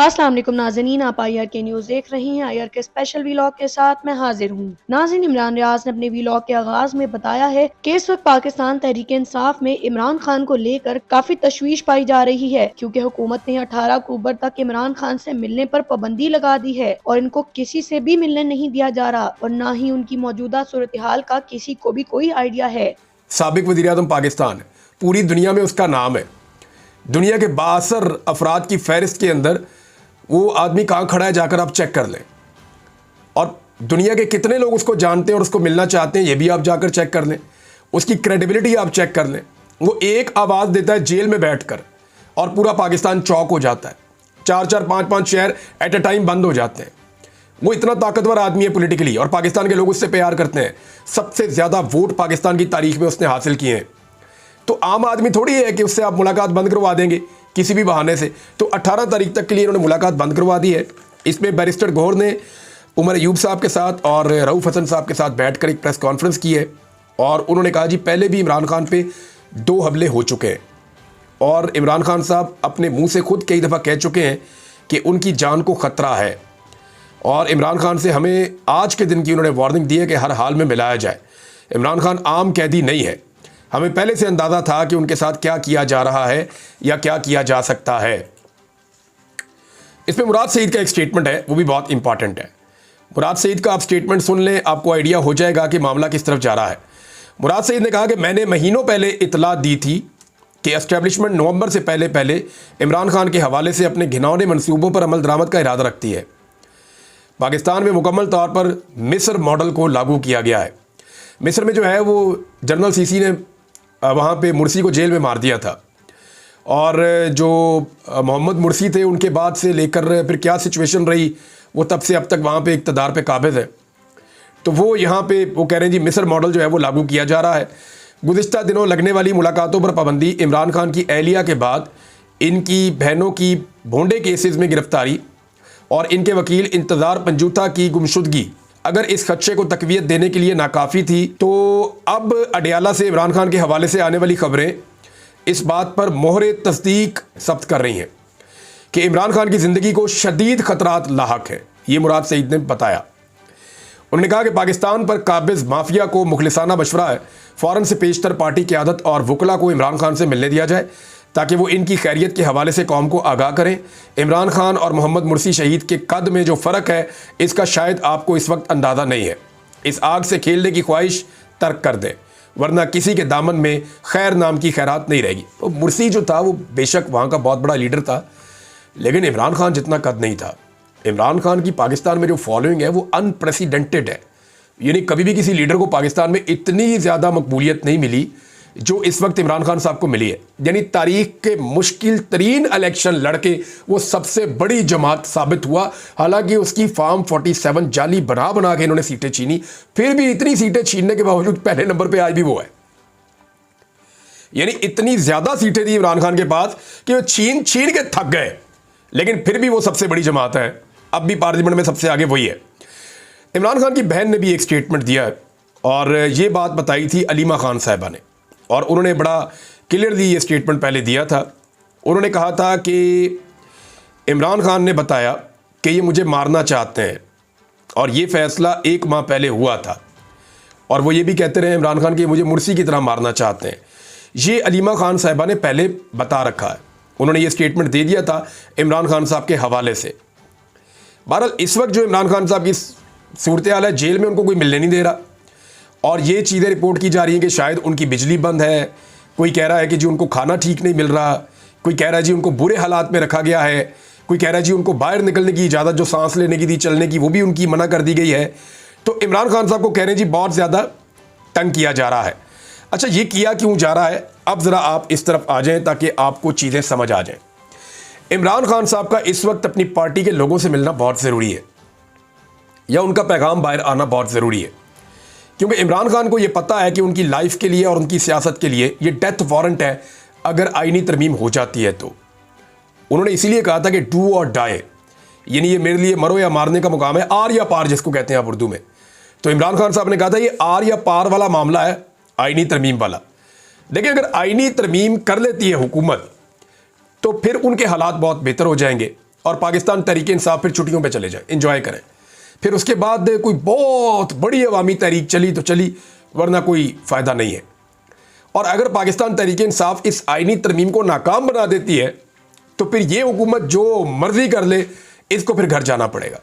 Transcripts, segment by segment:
अस्सलाम वालेकुम नाज़रीन, आप IR के न्यूज़ देख रही हैं। IR के स्पेशल व्लॉग के साथ मैं हाजिर हूँ। नाज़रीन, इमरान रियाज ने अपने व्लॉग के आगाज में बताया है कि इस वक्त पाकिस्तान तहरीक इंसाफ में इमरान खान को लेकर काफी तशवीश पाई जा रही है, क्योंकि हुकूमत ने 18 अक्टूबर तक इमरान खान से मिलने पर पाबंदी लगा दी है और इनको किसी से भी मिलने नहीं दिया जा रहा और न ही उनकी मौजूदा सूरत हाल का किसी को भी कोई आइडिया है। साबिक वज़ीर-ए-आज़म पाकिस्तान, पूरी दुनिया में उसका नाम है। दुनिया के बासर अफराद की फहरिस्त के अंदर वो आदमी कहाँ खड़ा है जाकर आप चेक कर लें, और दुनिया के कितने लोग उसको जानते हैं और उसको मिलना चाहते हैं ये भी आप जाकर चेक कर लें। उसकी क्रेडिबिलिटी आप चेक कर लें। वो एक आवाज़ देता है जेल में बैठकर और पूरा पाकिस्तान चौक हो जाता है। 4-4, 5-5 शहर एट ए टाइम बंद हो जाते हैं। वो इतना ताकतवर आदमी है पॉलिटिकली, और पाकिस्तान के लोग उससे प्यार करते हैं। सबसे ज़्यादा वोट पाकिस्तान की तारीख में उसने हासिल किए हैं। तो आम आदमी थोड़ी है कि उससे आप मुलाकात बंद करवा देंगे किसी भी बहाने से। तो 18 तारीख तक के लिए इन्होंने मुलाकात बंद करवा दी है। इसमें बैरिस्टर गौहर ने उमर अयूब साहब के साथ और रऊफ हसन साहब के साथ बैठकर एक प्रेस कॉन्फ्रेंस की है, और उन्होंने कहा जी पहले भी इमरान खान पे 2 हमले हो चुके हैं, और इमरान खान साहब अपने मुंह से खुद कई दफ़ा कह चुके हैं कि उनकी जान को ख़तरा है, और इमरान खान से हमें आज के दिन की उन्होंने वार्निंग दी है कि हर हाल में मिलाया जाए। इमरान खान आम कैदी नहीं है। हमें पहले से अंदाज़ा था कि उनके साथ क्या किया जा रहा है या क्या किया जा सकता है। इसमें मुराद सईद का एक स्टेटमेंट है, वो भी बहुत इंपॉर्टेंट है। मुराद सईद का आप स्टेटमेंट सुन लें, आपको आइडिया हो जाएगा कि मामला किस तरफ जा रहा है। मुराद सईद ने कहा कि मैंने महीनों पहले इतला दी थी कि एस्टेब्लिशमेंट नवंबर से पहले पहले इमरान खान के हवाले से अपने घिनौने मंसूबों पर अमल दरामद का इरादा रखती है। पाकिस्तान में मुकम्मल तौर पर मिस्र मॉडल को लागू किया गया है। मिस्र में जो है वो जनरल सीसी ने वहाँ पे मुर्सी को जेल में मार दिया था, और जो मोहम्मद मुर्सी थे उनके बाद से लेकर फिर क्या सिचुएशन रही, वो तब से अब तक वहाँ पे इक़्तिदार पे काबिज़ है। तो वो यहाँ पे वो कह रहे हैं जी मिस्र मॉडल जो है वो लागू किया जा रहा है। गुज़िश्ता दिनों लगने वाली मुलाकातों पर पाबंदी, इमरान खान की एहलिया के बाद इनकी बहनों की भोंडे केसेस में गिरफ्तारी और इनके वकील इंतज़ार पंजूथा की गुमशुदगी अगर इस खदशे को तक़वियत देने के लिए नाकाफ़ी थी, तो अब अडयाला से इमरान खान के हवाले से आने वाली खबरें इस बात पर मोहरे तस्दीक सब्त कर रही हैं कि इमरान खान की ज़िंदगी को शदीद ख़तरात लाहक है। ये मुराद सईद ने बताया। उन्होंने कहा कि पाकिस्तान पर काबिज़ माफिया को मुखलिसाना मशवरा है फ़ौरन से पेशतर पार्टी क़यादत और वकला को इमरान खान से मिलने दिया जाए, ताकि वो इनकी खैरियत के हवाले से कौम को आगाह करें। इमरान खान और मोहम्मद मुर्सी शहीद के कद में जो फ़र्क है, इसका शायद आपको इस वक्त अंदाज़ा नहीं है। इस आग से खेलने की ख्वाहिश तर्क कर दें, वरना किसी के दामन में खैर नाम की खैरात नहीं रहेगी। तो मुर्सी जो था वो बेशक वहाँ का बहुत बड़ा लीडर था, लेकिन इमरान खान जितना कद नहीं था। इमरान खान की पाकिस्तान में जो फॉलोइंग है वो अनप्रेसिडेंटेड है। यानी कभी भी किसी लीडर को पाकिस्तान में इतनी ज़्यादा मकबूलियत नहीं मिली जो इस वक्त इमरान खान साहब को मिली है। यानी तारीख के मुश्किल तरीन इलेक्शन लड़के वो सबसे बड़ी जमात साबित हुआ। हालांकि उसकी फार्म 47 जाली बना के इन्होंने सीटें छीनी, फिर भी इतनी सीटें छीनने के बावजूद पहले नंबर पे आज भी वो है। यानी इतनी ज्यादा सीटें थी इमरान खान के पास कि वो छीन के थक गए, लेकिन फिर भी वो सबसे बड़ी जमात है। अब भी पार्लियामेंट में सबसे आगे वही है। इमरान खान की बहन ने भी एक स्टेटमेंट दिया है, और ये बात बताई थी अलीमा खान साहिबा ने, और उन्होंने बड़ा क्लियरली ये स्टेटमेंट पहले दिया था। उन्होंने कहा था कि इमरान खान ने बताया कि ये मुझे मारना चाहते हैं, और ये फ़ैसला 1 माह पहले हुआ था, और वो ये भी कहते रहे इमरान खान कि मुझे मुर्सी की तरह मारना चाहते हैं। ये अलीमा खान साहिबा ने पहले बता रखा है। उन्होंने ये स्टेटमेंट दे दिया था इमरान खान साहब के हवाले से। बहरहाल इस वक्त जो इमरान खान साहब की सूरत हाल है, जेल में उनको कोई मिलने नहीं दे रहा, और ये चीज़ें रिपोर्ट की जा रही हैं कि शायद उनकी बिजली बंद है। कोई कह रहा है कि जी उनको खाना ठीक नहीं मिल रहा, कोई कह रहा है जी उनको बुरे हालात में रखा गया है, कोई कह रहा है जी उनको बाहर निकलने की इजाज़त जो सांस लेने की थी, चलने की, वो भी उनकी मना कर दी गई है। तो इमरान खान साहब को कह रहे हैं जी बहुत ज़्यादा तंग किया जा रहा है। अच्छा, ये किया क्यों जा रहा है, अब ज़रा आप इस तरफ आ जाएँ ताकि आपको चीज़ें समझ आ जाएँ। इमरान खान साहब का इस वक्त अपनी पार्टी के लोगों से मिलना बहुत ज़रूरी है, या उनका पैगाम बाहर आना बहुत ज़रूरी है, क्योंकि इमरान खान को ये पता है कि उनकी लाइफ के लिए और उनकी सियासत के लिए ये डेथ वारंट है अगर आईनी तरमीम हो जाती है तो। उन्होंने इसीलिए कहा था कि डू और डाई, यानी ये मेरे लिए मरो या मारने का मुकाम है, आर या पार जिसको कहते हैं आप उर्दू में। तो इमरान खान साहब ने कहा था ये आर या पार वाला मामला है, आईनी तरमीम वाला। लेकिन अगर आईनी तरमीम कर लेती है हुकूमत तो फिर उनके हालात बहुत बेहतर हो जाएंगे, और पाकिस्तान तहरीक इंसाफ फिर छुट्टियों पे चले जाए, एंजॉय करें। फिर उसके बाद कोई बहुत बड़ी अवामी तहरीक चली तो चली, वरना कोई फ़ायदा नहीं है। और अगर पाकिस्तान तहरीक इंसाफ इस आइनी तरमीम को नाकाम बना देती है तो फिर ये हुकूमत जो मर्जी कर ले, इसको फिर घर जाना पड़ेगा।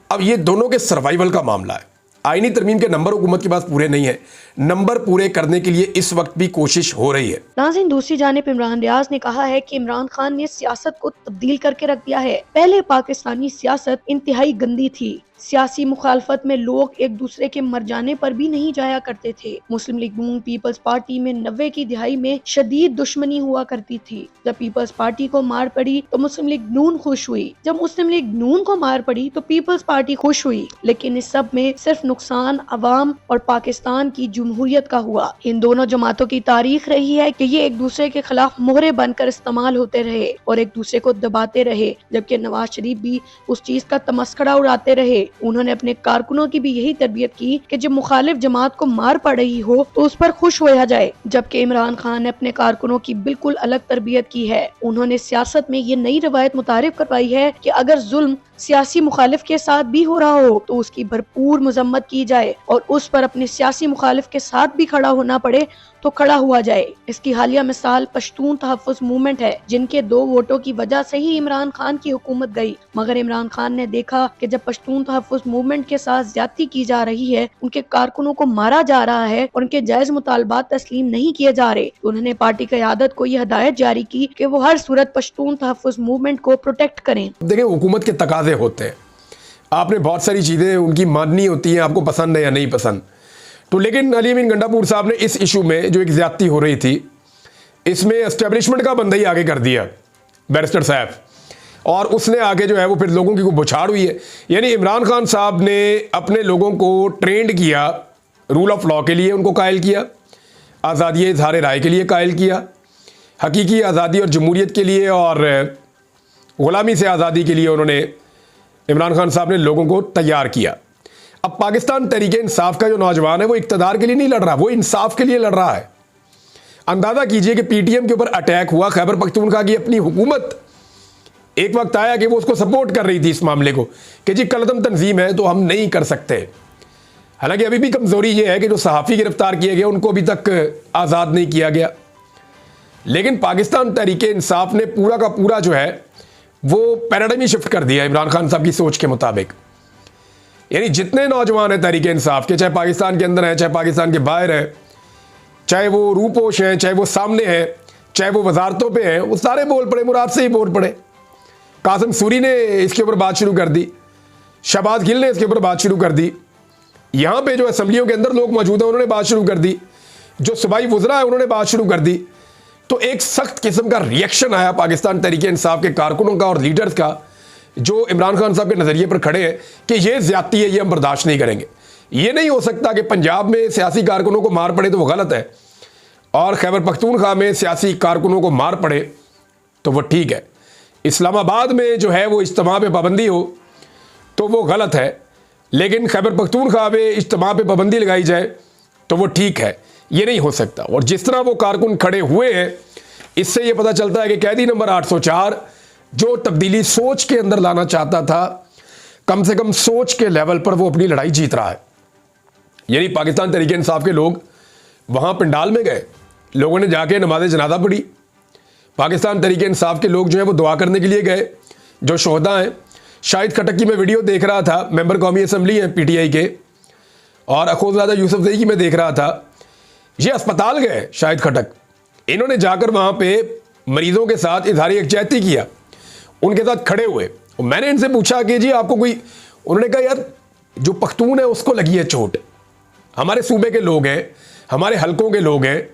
अब ये दोनों के सर्वाइवल का मामला है। आईनी तरमीम के नंबर हुकूमत के पास पूरे नहीं है, नंबर पूरे करने के लिए इस वक्त भी कोशिश हो रही है। नाज़रीन, दूसरी जानिब इमरान रियाज ने कहा है कि इमरान खान ने सियासत को तब्दील करके रख दिया है। पहले पाकिस्तानी सियासत इंतहाई गंदी थी। सियासी मुखालफत में लोग एक दूसरे के मर जाने पर भी नहीं जाया करते थे। मुस्लिम लीग नून पीपल्स पार्टी में 90 की दिहाई में शदीद दुश्मनी हुआ करती थी। जब पीपल्स पार्टी को मार पड़ी तो मुस्लिम लीग नून खुश हुई, जब मुस्लिम लीग नून को मार पड़ी तो पीपल्स पार्टी खुश हुई। लेकिन इस सब में सिर्फ नुकसान अवाम और पाकिस्तान की जमहूरियत का हुआ। इन दोनों जमातों की तारीख रही है कि ये एक दूसरे के खिलाफ मोहरे बनकर इस्तेमाल होते रहे और एक दूसरे को दबाते रहे, जबकि नवाज शरीफ भी उस चीज का तमस्करा उड़ाते रहे। उन्होंने अपने कारकुनों की भी यही तरबियत की कि जब मुखालिफ जमात को मार पड़ रही हो तो उस पर खुश होया जाए, जबकि इमरान खान ने अपने कारकुनों की बिल्कुल अलग तरबियत की है। उन्होंने सियासत में ये नई रवायत मुतारिफ करवाई है कि अगर जुल्म सियासी मुखालिफ के साथ भी हो रहा हो तो उसकी भरपूर मजम्मत की जाए और उस पर अपने सियासी मुखालिफ के साथ भी खड़ा होना पड़े तो खड़ा हुआ जाए। इसकी हालिया मिसाल पश्तून तहफ़्फ़ुज़ मूवमेंट है, जिनके 2 वोटों की वजह से ही इमरान खान की हुकूमत गई। मगर इमरान खान ने देखा कि जब पश्तून तहफ़्फ़ुज़ मूवमेंट के साथ ज्यादती की जा रही है, उनके कारकुनों को मारा जा रहा है और उनके जायज मुतालबात तस्लीम नहीं किए जा रहे, तो उन्होंने पार्टी क़यादत को यह हदायत जारी की कि वो हर सूरत पश्तून तहफ़्फ़ुज़ मूवमेंट को प्रोटेक्ट करें। देखिए, हुकूमत के तकाजे होते हैं, आपने बहुत सारी चीज़ें उनकी माननी होती हैं, आपको पसंद है या नहीं पसंद। तो लेकिन अली अमीन गंडापुर साहब ने इस इशू में जो एक ज्यादती हो रही थी, इसमें एस्टेब्लिशमेंट का बंदा ही आगे कर दिया, बैरिस्टर साहब, और उसने आगे जो है वो फिर लोगों की को बुछाड़ हुई है। यानी इमरान खान साहब ने अपने लोगों को ट्रेंड किया, रूल ऑफ लॉ के लिए उनको कायल किया, आज़ादी इज़हार राय के लिए कायल किया, हकीकी आज़ादी और जमहूरियत के लिए और ग़ुलामी से आज़ादी के लिए उन्होंने इमरान खान साहब ने लोगों को तैयार किया। अब पाकिस्तान तहरीक इंसाफ का जो नौजवान है वो इक़्तिदार के लिए नहीं लड़ रहा, वो इंसाफ के लिए लड़ रहा है। अंदाज़ा कीजिए कि पीटीएम के ऊपर अटैक हुआ, खैबर पख्तूनख्वा की अपनी हुकूमत एक वक्त आया कि वो उसको सपोर्ट कर रही थी इस मामले को कि जी कलदम तंजीम है तो हम नहीं कर सकते। हालांकि अभी भी कमज़ोरी ये है कि जो सहाफ़ी गिरफ्तार किए गए उनको अभी तक आज़ाद नहीं किया गया। लेकिन पाकिस्तान तहरीक इंसाफ ने पूरा का पूरा जो है वो पैराडाइम ही शिफ्ट कर दिया इमरान खान साहब की सोच के मुताबिक। यानी जितने नौजवान हैं तहरीक इंसाफ के, चाहे पाकिस्तान के अंदर हैं, चाहे पाकिस्तान के बाहर हैं, चाहे वो रूपोश हैं, चाहे वो सामने हैं, चाहे वो वजारतों पे हैं, वो सारे बोल पड़े, मुराद से ही बोल पड़े। कासिम सूरी ने इसके ऊपर बात शुरू कर दी, शहबाज गिल ने इसके ऊपर बात शुरू कर दी, यहाँ पे जो असम्बलियों के अंदर लोग मौजूद हैं उन्होंने बात शुरू कर दी, जो सूबाई वज़रा है उन्होंने बात शुरू कर दी। तो एक सख्त किस्म का रिएक्शन आया पाकिस्तान तहरीक इंसाफ के कारकुनों का और लीडर्स का, जो इमरान खान साहब के नज़रिए पर खड़े हैं कि ये ज़्यादती है, ये हम बर्दाश्त नहीं करेंगे। ये नहीं हो सकता कि पंजाब में सियासी कारकुनों को मार पड़े तो वो गलत है और खैबर पख्तूनख्वा में सियासी कारकुनों को मार पड़े तो वो ठीक है। इस्लामाबाद में जो है वो इज्तिमा पे पाबंदी हो तो वो गलत है, लेकिन खैबर पख्तूनख्वा में इज्तिमा पे पाबंदी लगाई जाए तो वो ठीक है। ये नहीं हो सकता। और जिस तरह वो कारकुन खड़े हुए हैं, इससे ये पता चलता है कि कैदी नंबर 804 जो तब्दीली सोच के अंदर लाना चाहता था, कम से कम सोच के लेवल पर वो अपनी लड़ाई जीत रहा है। यानी पाकिस्तान तहरीक इंसाफ के लोग वहाँ पंडाल में गए, लोगों ने जाके नमाज जनाजा पढ़ी। पाकिस्तान तहरीक इंसाफ के लोग जो है वो दुआ करने के लिए गए, जो शोहदा हैं। शाहिद खटक की मैं वीडियो देख रहा था, मेंबर कौमी असम्बली हैं पीटीआई के, और अखोज़ादा यूसुफ ज़ई की मैं देख रहा था। ये अस्पताल गए शाहिद खटक, इन्होंने जाकर वहाँ पे मरीजों के साथ इजहार यकजहती किया, उनके साथ खड़े हुए। मैंने इनसे पूछा कि जी आपको कोई, उन्होंने कहा यार जो पख्तून है उसको लगी है चोट, हमारे सूबे के लोग हैं, हमारे हलकों के लोग हैं,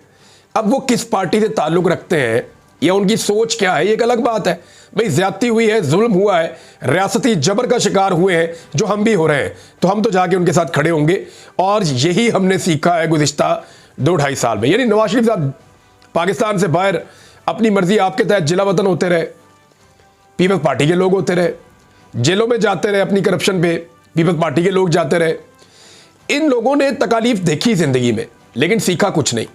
अब वो किस पार्टी से ताल्लुक़ रखते हैं या उनकी सोच क्या है ये एक अलग बात है। भाई ज़्यादती हुई है, जुल्म हुआ है, रियासती जबर का शिकार हुए हैं जो हम भी हो रहे हैं, तो हम तो जाके उनके साथ खड़े होंगे। और यही हमने सीखा है गुज़िश्ता 2-2.5 साल में। यानी नवाज शरीफ साहब पाकिस्तान से बाहर अपनी मर्जी आपके तहत जिला वतन होते रहे, पीपल्स पार्टी के लोग होते रहे, जेलों में जाते रहे, अपनी करप्शन पे पीपल्स पार्टी के लोग जाते रहे। इन लोगों ने तकालीफ देखी ज़िंदगी में, लेकिन सीखा कुछ नहीं।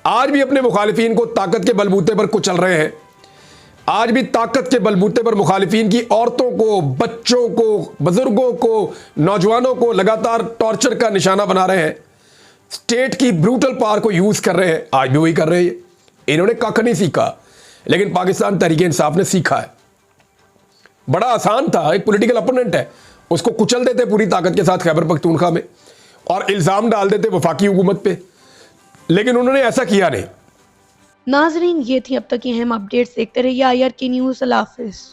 आज भी अपने मुखालिफिन को ताकत के बलबूते पर कुचल रहे हैं, आज भी ताकत के बलबूते पर मुखालिफिन की औरतों को, बच्चों को, बुजुर्गों को, नौजवानों को लगातार टॉर्चर का निशाना बना रहे हैं। स्टेट की ब्रूटल पावर को यूज कर रहे हैं। आज भी वही कर रहे हैं। इन्होंने कख नहीं सीखा, लेकिन पाकिस्तान तहरीक इंसाफ ने सीखा है। बड़ा आसान था, एक पॉलिटिकल अपोनेंट है, उसको कुचल देते पूरी ताकत के साथ खैबर पख्तूनख्वा में और इल्जाम डाल देते वफाकी हुकूमत पे, लेकिन उन्होंने ऐसा किया नहीं। नाजरीन, ये थी अब तक की अहम अपडेट्स। देखते रहिए IRK न्यूज़। अल्लाह हाफिज़।